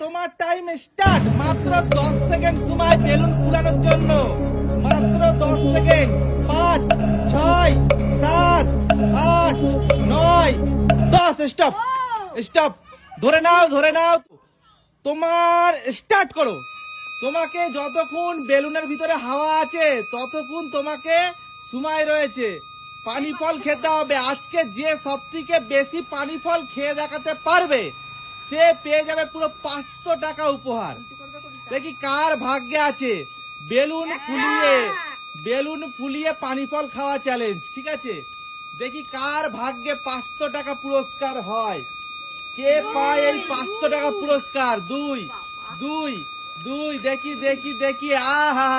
তোমার time start. মাত্র 10 second সময় বেলুন ফুলানোর জন্য। মাত্র 10 সেকেন্ড। 5 6 7 8 9 10। Stop stop. ধরে নাও ধরে নাও। তোমার স্টার্ট করো। তোমাকে যতক্ষণ বেলুনের ভিতরে হাওয়া আছে ততক্ষণ তোমাকে সময় রয়েছে। পানি ফল খেতে হবে। আজকে যে সব থেকে বেশি পানি ফল খেয়ে দেখাতে পারবে সে পেয়ে যাবে পুরো 500 টাকা উপহার। দেখি কার ভাগ্যে আছে বেলুন ফুলিয়ে পানি ফল খাওয়া চ্যালেঞ্জ। ঠিক আছে, দেখি কার ভাগ্যে 500 টাকা পুরস্কার হয়। কে পায় এই 500 টাকা পুরস্কার? দুই দুই দুই। দেখি দেখি দেখি। আহা,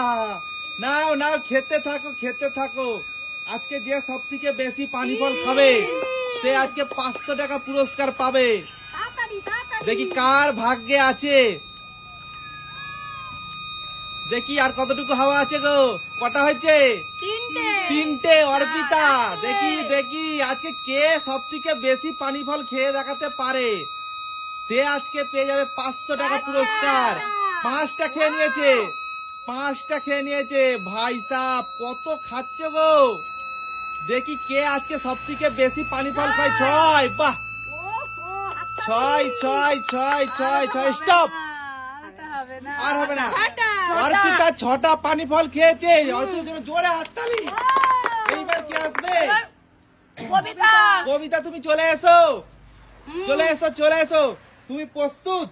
নাও নাও, খেতে থাকো খেতে থাকো। আজকে যে সব থেকে বেশি পানি ফল খাবে সে আজকে 500 টাকা পুরস্কার পাবে। দেখি কার ভাগ্যে আছে। দেখি আর কতটুকু হাওয়া আছে গো। কটা হয়েছে? তিনটে। অর্পিতা, দেখি দেখি আজকে কে সব থেকে বেশি পানি ফল খেয়ে দেখাতে পারে সে আজকে পেয়ে যাবে 500 টাকা পুরস্কার। 5টা খেয়ে নিয়েছে, 5টা খেয়ে নিয়েছে। ভাই সাহ, কত খাচ্ছে গো। দেখি কে আজকে সব থেকে বেশি পানি ফল খায়। 6। বাহ, 6 6 6 6 6। স্টপ, আর হবে না। অর্পিতা 6টা পানি ফল খেয়েছে। অর্পিতার জন্য জোরে হাততালি। এইবার কে আসবে? কবিতা, তুমি চলে এসো চলে এসো চলে এসো। তুমি প্রস্তুত?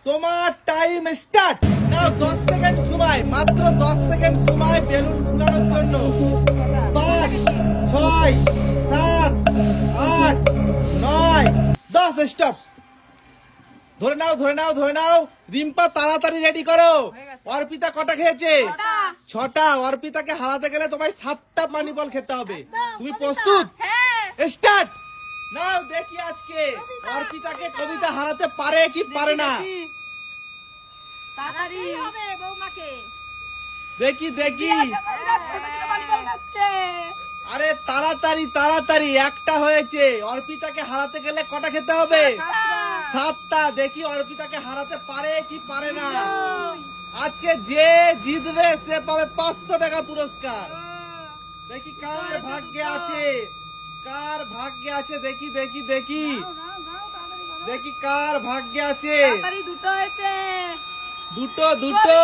তোমার টাইম স্টার্ট। নাও 10 সেকেন্ড সময়, মাত্র 10 সেকেন্ড সময় বেলুন ফুলানোর জন্য। 5 6 7 8 9 10। স্টপ। ধরে নাও ধরে নাও ধরে নাও। রিম্পা, তাড়াতাড়ি রেডি করো। অর্পিতা কটা খেয়েছে? 6টা। অর্পিতাকে হারাতে গেলে তোমায় 7টা পানি বল খেতে হবে। তুমি প্রস্তুত? স্টার্ট। নাও দেখি আজকে অর্পিতাকে কবিতা হারাতে পারে কি পারে না। দেখি দেখি। আরে তাড়াতাড়ি তাড়াতাড়ি। একটা হয়েছে। অর্পিতাকে হারাতে গেলে কটা খেতে হবে? 7টা। দেখি অর্পিতাকে হারাতে পারে কি পারে না। আজকে যে জিতবে সে পাবে 500 টাকা পুরস্কার। দেখি কার ভাগ্যে আছে, কার ভাগ্যে আছে। দেখি দেখি দেখি দেখি কার ভাগ্যে আছে। দুটো দুটো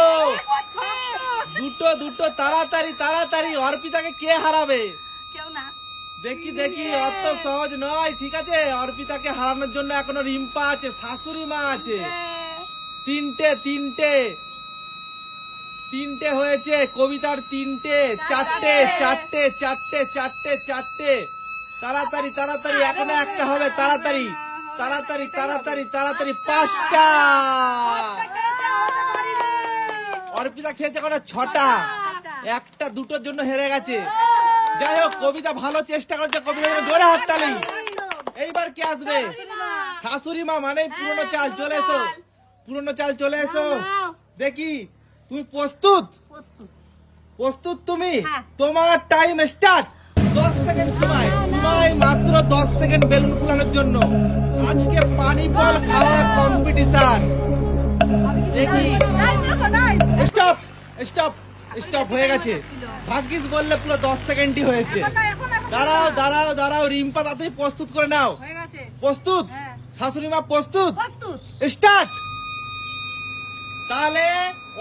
দুটো দুটো। তাড়াতাড়ি তাড়াতাড়ি। অর্পিতাকে কে হারাবে? দেখি দেখি। অত সহজ নয়। ঠিক আছে, অর্পিতাকে হারানোর জন্য এখনো রিম্পা আছে, শাশুড়ি মা আছে। তিনটে তিনটে তিনটে হয়েছে। কবিতার 3টে। 4টে 4টে 4টে 4টে 4টে। তাড়াতাড়ি তাড়াতাড়ি, এখনো একটা হবে। তাড়াতাড়ি তাড়াতাড়ি তাড়াতাড়ি তাড়াতাড়ি। 5টা। অর্পিতা খেয়েছে কটা? 6টা। একটা দুটোর জন্য হেরে গেছে। যাই হোক, কবিতা ভালো চেষ্টা করছে। কবিতা জোরে হাততালি। এইবার কে আসবে? শাশুড়ি মা, মানে পুরনো চাল। চলে এসো, পুরনো চাল চলে এসো। দেখি তুমি প্রস্তুত? প্রস্তুত তুমি? তোমার টাইম স্টার্ট। 10 সেকেন্ড সময়। সময় মাত্র 10 সেকেন্ড বেলুন ফুলানোর জন্য। আজকে পানি ফল খাওয়ার কম্পিটিশন। দেখি। Stop stop stop. হয়ে গেছে। ভাগ্যিস বললে পুরো 10 সেকেন্ডই হয়েছে। দাঁড়াও দাঁড়াও দাঁড়াও। রিম্পা, তাড়াতাড়ি প্রস্তুত করে নাও। প্রস্তুত? শাশুড়ি মা প্রস্তুত? স্টার্ট। তাহলে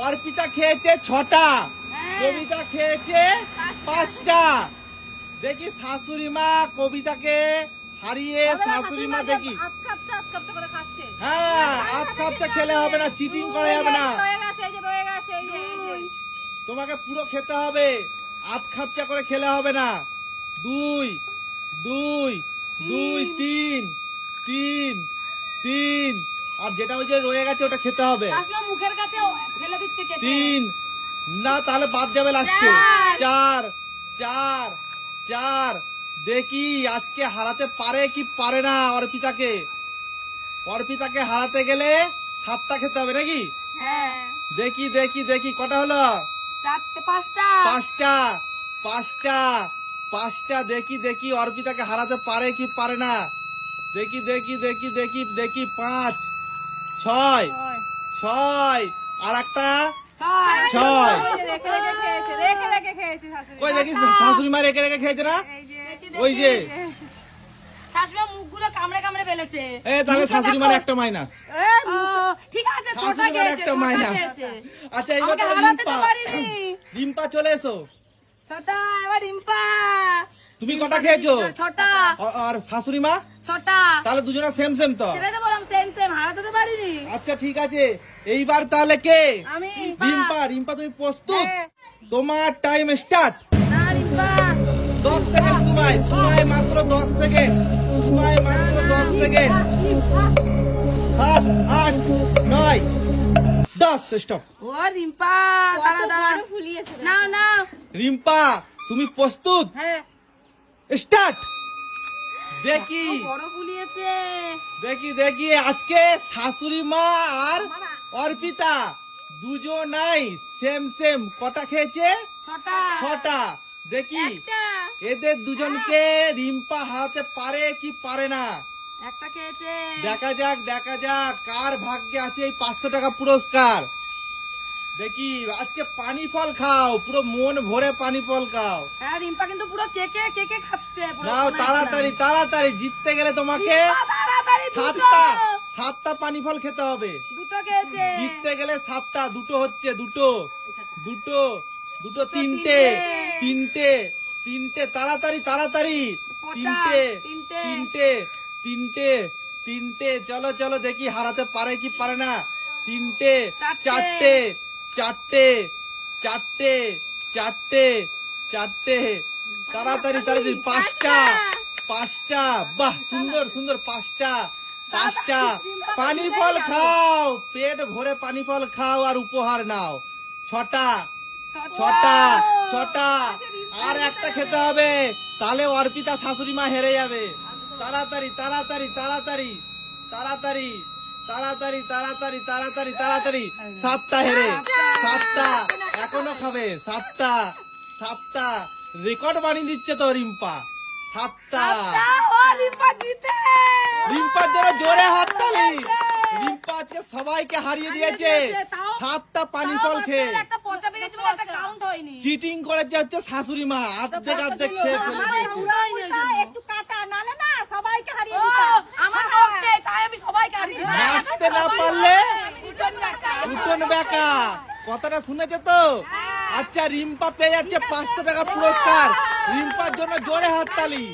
অর্পিতা খেয়েছে 6টা, কবিতা খেয়েছে 5টা। দেখি শাশুড়ি মা কবিতাকে হারিয়ে। শাশুড়ি মা দেখি। হ্যাঁ, আধ কাপটা খেলে হবে না, চিটিং করা যাবে না। তোমাকে পুরো খেতে হবে, আধ খাপচা করে খেলে হবে না। 2 2 2 3 3 3। আর যেটা ওই যে রয়ে গেছে ওটা খেতে হবে। মুখের কাছে ফেলে দিচ্ছে 3 না, তাহলে বাদ যাবে লাস্টে। 4 4 4। দেখি আজকে হারাতে পারে কি পারে না অর্পিতাকে। অর্পিতাকে হারাতে গেলে 7টা খেতে হবে নাকি? দেখি দেখি দেখি কটা হলো? 5টা 5টা 5টা। দেখি দেখি অর্পিতাকে হারাতে পারে কি পারে না। দেখি দেখি দেখি দেখি দেখি। 5 ছয় ছয় আর একটা ছয় ছয়। রেখে রেখে খেয়েছে, রেখে রেখে খেয়েছে শাশুড়ি। কই দেখিস শাশুড়ি মা রেখে রেখে খেয়েছে না এই যে, ওই যে শাশুড়ি মুখগুলো কামড়ে কামড়ে ফেলেছে। এ তাহলে শাশুড়ি মানে একটা মাইনাস ও, ঠিক আছে ছোটা শাশুড়ি মানে খেয়েছে, একটা ছোটা মাইনাস। খেয়েছে। আচ্ছা এইবার আমাকে তাহলে হারাতে তো রিম্পা পারিনি। রিম্পা চলে এসো ছোটা, এবার রিম্পা। তুমি কটা খেয়েছো ছোটা, আর শাশুড়ি মা ছোটা। তাহলে দুজনা সেম সেম তো ছেড়ে তো বললাম সেম সেম, হারাতে তো পারিনি। আচ্ছা ঠিক আছে এইবার তাহলে কে আমি রিম্পা রিম্পা তুমি প্রস্তুত হ্যাঁ। তোমার টাইম স্টার্ট না রিম্পা, 10 সেকেন্ড সময় সময় মাত্র 10 সেকেন্ড সময় মাত্র 10 সেকেন্ড 7 8 9 10 স্টপ ও রিম্পা, দাঁড়া দাঁড়া। বড় ফুলিয়েছে। না না, রিম্পা তুমি প্রস্তুত হ্যাঁ, স্টার্ট দেখি বড় ফুলিয়েছে। দেখি দেখি আজকে শাশুড়ি মা আর অর্পিতা দুজনাই সেম সেম কটা খেয়েছে ছোটা, ছটা দেখি একটা, এদের দুজনকে রিম্পা হারাতে পারে কি পারে না একটা খেয়েছে। দেখা যাক কার ভাগ্যে আছে এই 500 টাকা পুরস্কার দেখি আজকে পানি ফল খাও পুরো মন ভরে পানি ফল খাও হ্যাঁ রিম্পা কিন্তু পুরো কেকে কেকে খাচ্ছে পুরো। নাও তাড়াতাড়ি তাড়াতাড়ি জিততে গেলে তোমাকে রিম্পা, তাড়াতাড়ি সাতটা দুটো। সাতটা পানি ফল খেতে হবে দুটো খেয়েছে। জিততে গেলে সাতটা দুটো হচ্ছে দুটো দুটো দুটো তিনটে তিনটে তিনটে তাড়াতাড়ি তাড়াতাড়ি তিনটে তিনটে। তিনটে তিনটে তিনটে চলো চলো দেখি হারাতে পারে কি পারে না তিনটে চারটে চারটে চারটে চারটে চারটে তাড়াতাড়ি তাড়াতাড়ি পাঁচটা পাঁচটা বাহ সুন্দর সুন্দর পাঁচটা পাঁচটা পানি ফল খাও পেট ভরে পানি ফল খাও আর উপহার নাও ছটা ছটা ছটা আর একটা খেতে হবে তাহলে অর্পিতা শাশুড়ি মা হেরে যাবে তাড়াতাড়ি তাড়াতাড়ি তাড়াতাড়ি তাড়াতাড়ি তাড়াতাড়ি তাড়াতাড়ি তাড়াতাড়ি তাড়াতাড়ি সাতটা হেরে সাতটা এখনো খাবে সাতটা সাতটা রেকর্ড বানিয়ে দিচ্ছে তো রিম্পা সাতটা ও রিম্পা জিতে। রিম্পার জন্য জোরে হাততালি রিম্পা আজকে সবাইকে হারিয়ে দিয়েছে তাও- সাতটা পানি তাও ফল আমার খেয়ে একটা পচা পেয়েছে বলে একটা কাউন্ট হয়নি। চিটিং করেছে হচ্ছে শাশুড়ি মা অর্ধেক অর্ধেক খেয়ে ফেলে আমার দিয়েছে পুরাই নেই জন্য। একটু কাটা, নালে না সবাইকে হারিয়ে ও, দিতাম। আমার রক্তে, তাই আমি সবাইকে হারিয়ে দিলাম। নাচতে না পারলে আমি দুজন একা। উঠোন বেকা কথাটা শুনেছে তো আচ্ছা রিম্পা পেয়ে যাচ্ছে 500 টাকা পুরস্কার রিম্পার জন্য জোরে হাততালি